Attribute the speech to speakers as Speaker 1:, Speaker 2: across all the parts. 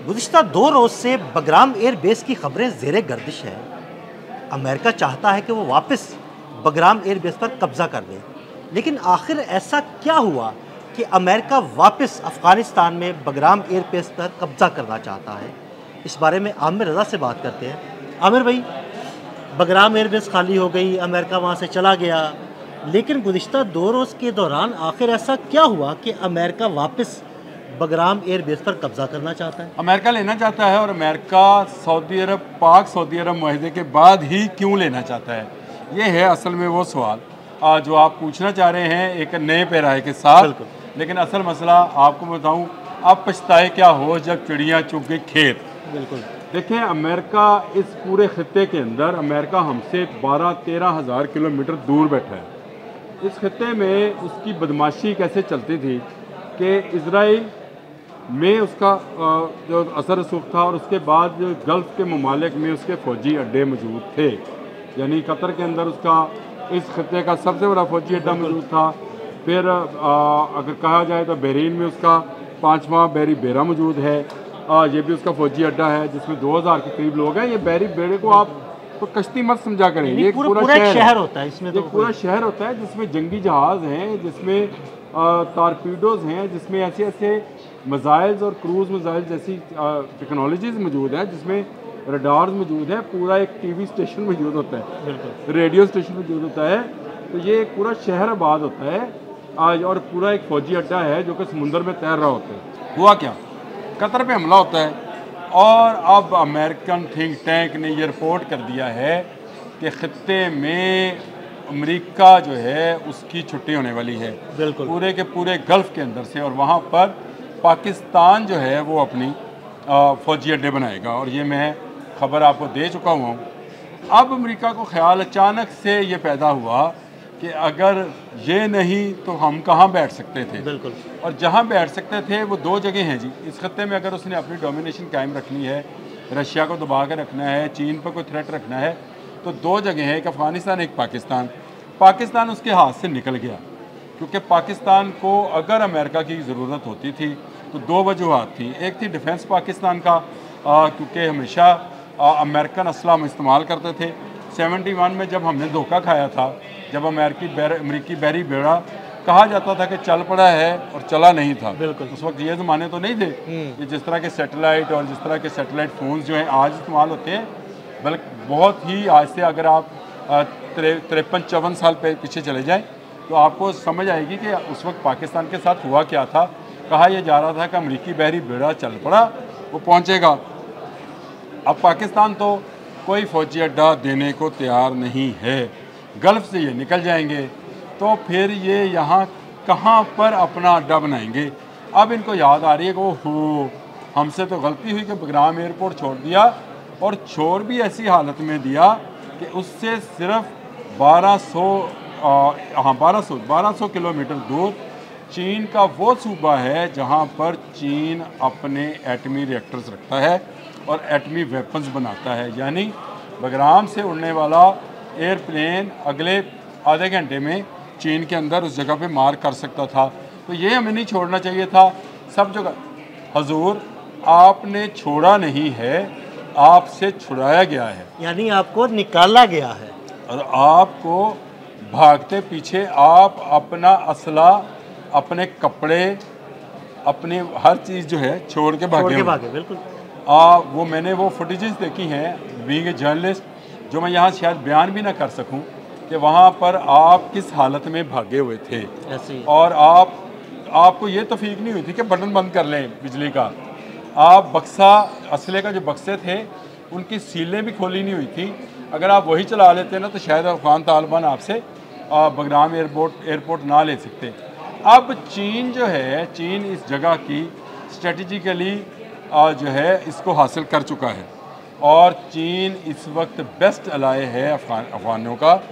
Speaker 1: गुज़िश्ता 2 रोज़ से बगराम एयरबेस की खबरें ज़ेरे गर्दिश है। अमेरिका चाहता है कि वो वापस बगराम एयरबेस पर कब्ज़ा कर ले, लेकिन आखिर ऐसा क्या हुआ कि अमेरिका वापस अफ़गानिस्तान में बगराम एयरबेस पर कब्ज़ा करना चाहता है? इस बारे में आमिर रज़ा से बात करते हैं। आमिर भाई, बगराम एयरबेस खाली हो गई, अमेरिका वहाँ से चला गया, लेकिन गुज़िश्ता 2 रोज़ के दौरान आखिर ऐसा क्या हुआ कि अमेरिका वापस बगराम एयरबेस पर कब्ज़ा करना चाहता है?
Speaker 2: अमेरिका लेना चाहता है और अमेरिका सऊदी अरब पाक सऊदी अरब मुआहदे के बाद ही क्यों लेना चाहता है, ये है असल में वो सवाल जो आप पूछना चाह रहे हैं एक नए पैराए के साथ। लेकिन असल मसला आपको बताऊं, अब पछताए क्या हो जब चिड़ियाँ चुग गई खेत।
Speaker 1: बिल्कुल।
Speaker 2: देखें, अमेरिका इस पूरे खत्ते के अंदर अमेरिका हमसे 12-13 हज़ार किलोमीटर दूर बैठा है। इस खत्ते में उसकी बदमाशी कैसे चलती थी कि इजराइल में उसका जो असर रसूख था और उसके बाद गल्फ़ के ममालिक में उसके फ़ौजी अड्डे मौजूद थे। यानी कतर के अंदर उसका इस खत्ते का सबसे बड़ा फ़ौजी अड्डा मौजूद था। फिर अगर कहा जाए तो बहरीन में उसका 5वां बहरी बेड़ा मौजूद है। ये भी उसका फ़ौजी अड्डा है जिसमें 2000 के करीब लोग हैं। ये बहरी बेड़े को आप तो कश्ती मत समझा करें, ये पूरा शहर होता है। इसमें एक पूरा शहर होता है जिसमें जंगी जहाज़ हैं, जिसमें टारपीडोज़ हैं, जिसमें ऐसे ऐसे मिसाइल्स और क्रूज़ मिसाइल जैसी टेक्नोलॉजीज़ मौजूद हैं, जिसमें रडार्स मौजूद हैं, पूरा एक टीवी स्टेशन मौजूद होता है, रेडियो स्टेशन मौजूद होता है। तो ये एक पूरा शहर आबाद होता है आज, और पूरा एक फ़ौजी अड्डा है जो कि समुंदर में तैर रहा होता है। हुआ क्या, कतर पे हमला होता है और अब अमेरिकन थिंक टैंक ने ये रिपोर्ट कर दिया है कि खत्ते में अमेरिका जो है उसकी छुट्टी होने वाली है पूरे के पूरे गल्फ़ के अंदर से, और वहाँ पर पाकिस्तान जो है वो अपनी फ़ौजी अड्डे बनाएगा। और ये मैं ख़बर आपको दे चुका हुआ हूँ। अब अमेरिका को ख्याल अचानक से ये पैदा हुआ कि अगर ये नहीं तो हम कहाँ बैठ सकते थे। और जहाँ बैठ सकते थे वो 2 जगह हैं जी इस खत्ते में। अगर उसने अपनी डोमिनेशन कायम रखनी है, रशिया को दबा कर रखना है, चीन पर कोई थ्रेट रखना है, तो 2 जगह हैं, एक अफ़गानिस्तान एक पाकिस्तान। पाकिस्तान उसके हाथ से निकल गया क्योंकि पाकिस्तान को अगर अमेरिका की ज़रूरत होती थी तो 2 वजूहात थी। एक थी डिफेंस पाकिस्तान का, क्योंकि हमेशा अमेरिकन असला हम इस्तेमाल करते थे। 71 में जब हमने धोखा खाया था, जब अमेरिकी बहरी बेड़ा कहा जाता था कि चल पड़ा है और चला नहीं था। उस वक्त ये ज़माने तो नहीं थे कि जिस तरह के सैटेलाइट और जिस तरह के सैटेलाइट फ़ोन्स जो हैं आज इस्तेमाल होते हैं, बल्कि बहुत ही आज से अगर आप 53-54 साल पीछे चले जाएँ तो आपको समझ आएगी कि उस वक्त पाकिस्तान के साथ हुआ क्या था। कहा यह जा रहा था कि अमेरिकी बहरी बेड़ा चल पड़ा, वो पहुंचेगा। अब पाकिस्तान तो कोई फ़ौजी अड्डा देने को तैयार नहीं है। गल्फ़ से ये निकल जाएंगे तो फिर ये यहाँ कहाँ पर अपना अड्डा बनाएंगे। अब इनको याद आ रही है कि ओहो, हमसे तो गलती हुई कि बगराम एयरपोर्ट छोड़ दिया, और छोड़ भी ऐसी हालत में दिया कि उससे सिर्फ 1200 किलोमीटर दूर चीन का वो सूबा है जहाँ पर चीन अपने एटमी रिएक्टर्स रखता है और एटमी वेपन्स बनाता है। यानी बगराम से उड़ने वाला एयरप्लेन अगले आधे घंटे में चीन के अंदर उस जगह पे मार कर सकता था। तो ये हमें नहीं छोड़ना चाहिए था। सब जगह हजूर आपने छोड़ा नहीं है, आपसे छुड़ाया गया है,
Speaker 1: यानी आपको निकाला गया है
Speaker 2: और आपको भागते पीछे आप अपना असला, अपने कपड़े, अपनी हर चीज़ जो है छोड़ के भागे।
Speaker 1: बिल्कुल।
Speaker 2: वो मैंने वो फुटेजेस देखी हैं बीइंग ए जर्नलिस्ट, जो मैं यहाँ शायद बयान भी ना कर सकूँ कि वहाँ पर आप किस हालत में भागे हुए थे। और आपको ये तौफीक नहीं हुई थी कि बटन बंद कर लें बिजली का। आप बक्सा, असले का जो बक्से थे उनकी सीलें भी खोली नहीं हुई थी। अगर आप वही चला लेते ना तो शायद अफगान तालिबान आपसे बगराम एयरपोर्ट ना ले सकते। अब चीन जो है, चीन इस जगह की स्ट्रेटजिकली जो है इसको हासिल कर चुका है, और चीन इस वक्त बेस्ट अलाय है अफगानों का। और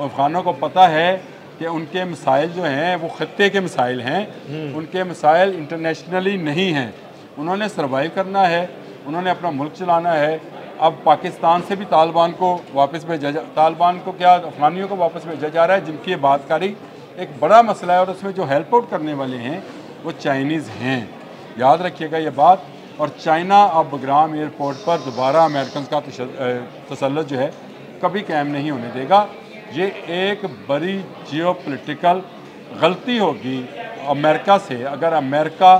Speaker 2: अफगानों को पता है कि उनके मिसाइल जो हैं वो खत्ते के मिसाइल हैं, उनके मिसाइल इंटरनेशनली नहीं हैं। उन्होंने सर्वाइव करना है, उन्होंने अपना मुल्क चलाना है। अब पाकिस्तान से भी तालिबान को वापस भेजा तालिबान को क्या अफगानियों को वापस भेजा जा रहा है, जिनकी ये बातकारी एक बड़ा मसला है, और उसमें जो हेल्प आउट करने वाले हैं वो चाइनीज़ हैं। याद रखिएगा ये बात। और चाइना अब बग्राम एयरपोर्ट पर दोबारा अमेरिकन का तसल्लुत जो है कभी कायम नहीं होने देगा। ये एक बड़ी जियोपॉलिटिकल गलती होगी अमेरिका से अगर अमेरिका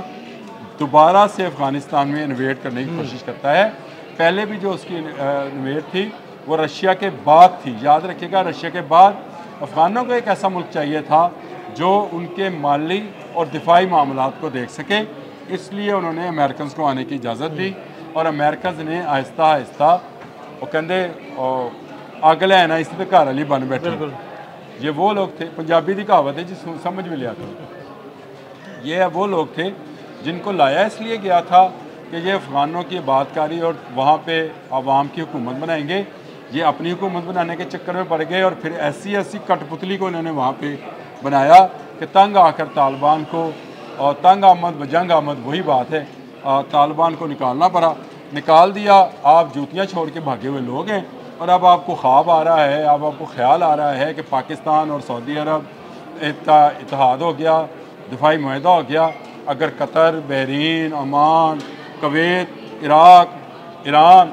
Speaker 2: दोबारा से अफ़गानिस्तान में इन्वेड करने की कोशिश करता है। पहले भी जो उसकी इन्वेड थी वो रशिया के बाद थी। याद रखिएगा, रशिया के बाद अफ़गानों को एक ऐसा मुल्क चाहिए था जो उनके माली और दिफाई मामलात को देख सके, इसलिए उन्होंने अमेरिकन को आने की इजाज़त दी और अमेरिकन ने आहिस्ता आहिस्ता वो कहते अग लैना इस घर वाली बन बैठे। ये वो लोग थे, पंजाबी की कहावत है जिस समझ में लिया था, ये वो लोग थे जिनको लाया इसलिए गया था कि ये अफ़गानों की बातकारी और वहाँ पे आवाम की हुकूमत बनाएंगे। ये अपनी हुकूमत बनाने के चक्कर में पड़ गए और फिर ऐसी ऐसी कठपुतली को इन्होंने वहाँ पे बनाया कि तंग आकर तालिबान को, और तंग आमद बजंग आमद वही बात है, तालिबान को निकालना पड़ा। निकाल दिया, आप जूतियाँ छोड़ के भागे हुए लोग हैं और अब आपको ख्वाब आ रहा है, अब आपको ख्याल आ रहा है कि पाकिस्तान और सऊदी अरब इत्तेहाद हो गया, दिफाई मुआहदा हो गया। अगर Qatar, Bahrain, Oman, Kuwait, Iraq, Iran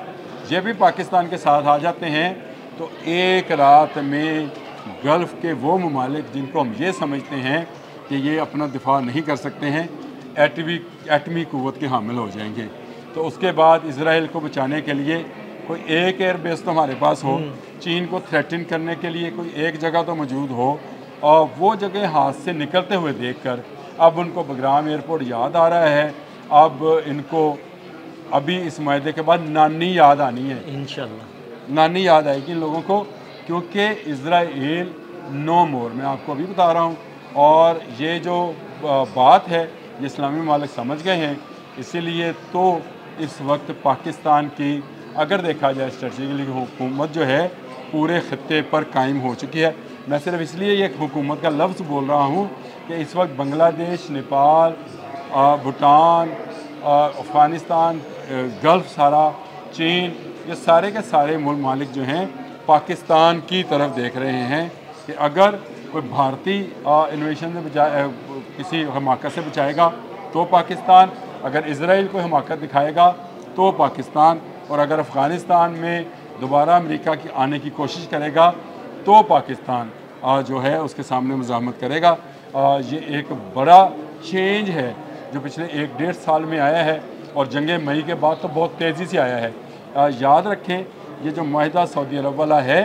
Speaker 2: ये भी पाकिस्तान के साथ आ जाते हैं तो एक रात में गल्फ़ के वो ममालिक जिनको हम ये समझते हैं कि ये अपना दिफा नहीं कर सकते हैं, एटमी क़ुव्वत के हामिल हो जाएंगे। तो उसके बाद इसराइल को बचाने के लिए कोई एक एयर बेस तो हमारे पास हो, चीन को थ्रेटन करने के लिए कोई एक जगह तो मौजूद हो, और वो जगह हाथ से निकलते हुए देखकर अब उनको बग्राम एयरपोर्ट याद आ रहा है। अब इनको अभी इस मायदे के बाद नानी याद आनी है, इंशाल्लाह नानी याद आएगी इन लोगों को, क्योंकि इज़राइल नो मोर, मैं आपको अभी बता रहा हूँ। और ये जो बात है ये इस्लामी ममालिक समझ गए हैं, इसीलिए तो इस वक्त पाकिस्तान की अगर देखा जाए स्ट्रेटजिकली हुकूमत जो है पूरे ख़त्ते पर कायम हो चुकी है। मैं सिर्फ इसलिए ये हुकूमत का लफ्ज़ बोल रहा हूँ कि इस वक्त बांग्लादेश, नेपाल, भूटान, अफ़गानिस्तान, गल्फ़ सारा, चीन, ये सारे के सारे ममालिक जो हैं पाकिस्तान की तरफ देख रहे हैं कि अगर कोई भारतीय इन्वेशन से बचाए, किसी हमाकत से बचाएगा तो पाकिस्तान, अगर इज़राइल को हमाकत दिखाएगा तो पाकिस्तान, और अगर अफ़गानिस्तान में दोबारा अमेरिका की आने की कोशिश करेगा तो पाकिस्तान जो है उसके सामने मुज़ाहमत करेगा। ये एक बड़ा चेंज है जो पिछले 1-1.5 साल में आया है और जंग मई के बाद तो बहुत तेज़ी से आया है। याद रखें, ये जो मुआहदा सऊदी अरब वाला है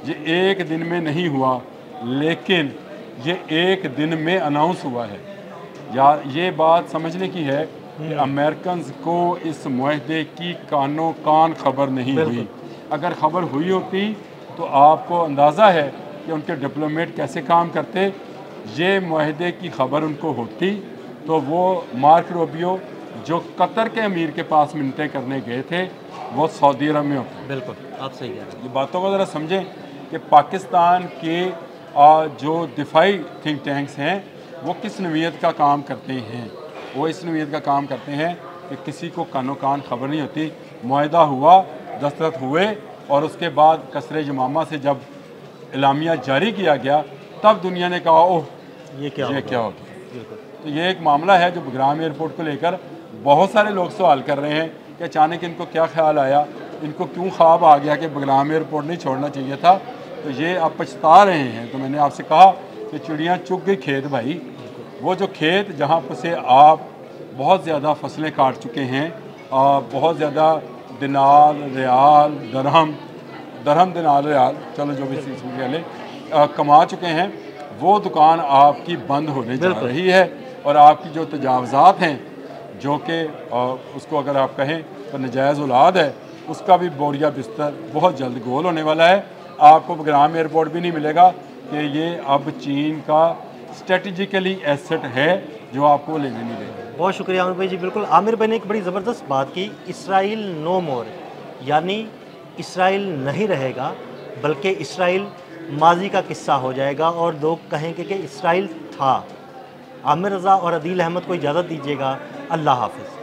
Speaker 2: ये एक दिन में नहीं हुआ, लेकिन ये एक दिन में अनाउंस हुआ है। यार ये बात समझने की है कि अमेरिकन को इस मुआहदे की कानो कान खबर नहीं हुई। अगर खबर हुई होती तो आपको अंदाज़ा है कि उनके डिप्लोमेट कैसे काम करते। ये मुआहदे की खबर उनको होती तो वो मार्क रूबियो जो कतर के अमीर के पास मिन्नतें करने गए थे वो सऊदी अरब में होते।
Speaker 1: बिल्कुल, आप सही कह रहे हैं।
Speaker 2: ये बातों को ज़रा समझें कि पाकिस्तान के जो दिफाई थिंक टैंक्स हैं वो किस नवीयत का काम करते हैं। वो इस नवीयत का काम करते हैं कि किसी को कानो कान खबर नहीं होती। मुआहदा हुआ, दस्तखत हुए और उसके बाद कसरे जमामा से जब इलामिया जारी किया गया तब दुनिया ने कहा ओह ये क्या हो गया। तो ये एक मामला है जो बग्राम एयरपोर्ट को लेकर बहुत सारे लोग सवाल कर रहे हैं कि अचानक इनको क्या ख्याल आया, इनको क्यों ख्वाब आ गया कि बग्राम एयरपोर्ट नहीं छोड़ना चाहिए था। तो ये अब पछता रहे हैं। तो मैंने आपसे कहा कि चिड़ियाँ चुग गई खेत भाई, वो जो खेत जहाँ पर से आप बहुत ज़्यादा फसलें काट चुके हैं, बहुत ज़्यादा दिनार, रियाल, दरहम दिनार रियाल, चलो जो भी चीज़ कमा चुके हैं, वो दुकान आपकी बंद होने जा रही है। और आपकी जो तजावज़ात हैं जो कि उसको अगर आप कहें तो नजायज़ औलाद है, उसका भी बोरिया बिस्तर बहुत जल्द गोल होने वाला है। आपको बग्राम एयरपोर्ट भी नहीं मिलेगा कि ये अब चीन का स्ट्रेटजिकली एसेट है जो आपको लेने नहीं देगा।
Speaker 1: बहुत शुक्रिया आमिर भाई जी। बिल्कुल, आमिर भाई ने एक बड़ी ज़बरदस्त बात की, इसराइल नो मोर, यानी इसराइल नहीं रहेगा बल्कि इसराइल माजी का किस्सा हो जाएगा और लोग कहेंगे कि इसराइल था। आमिर रज़ा और अदील अहमद को इजाज़त दीजिएगा। अल्लाह हाफ़िज़।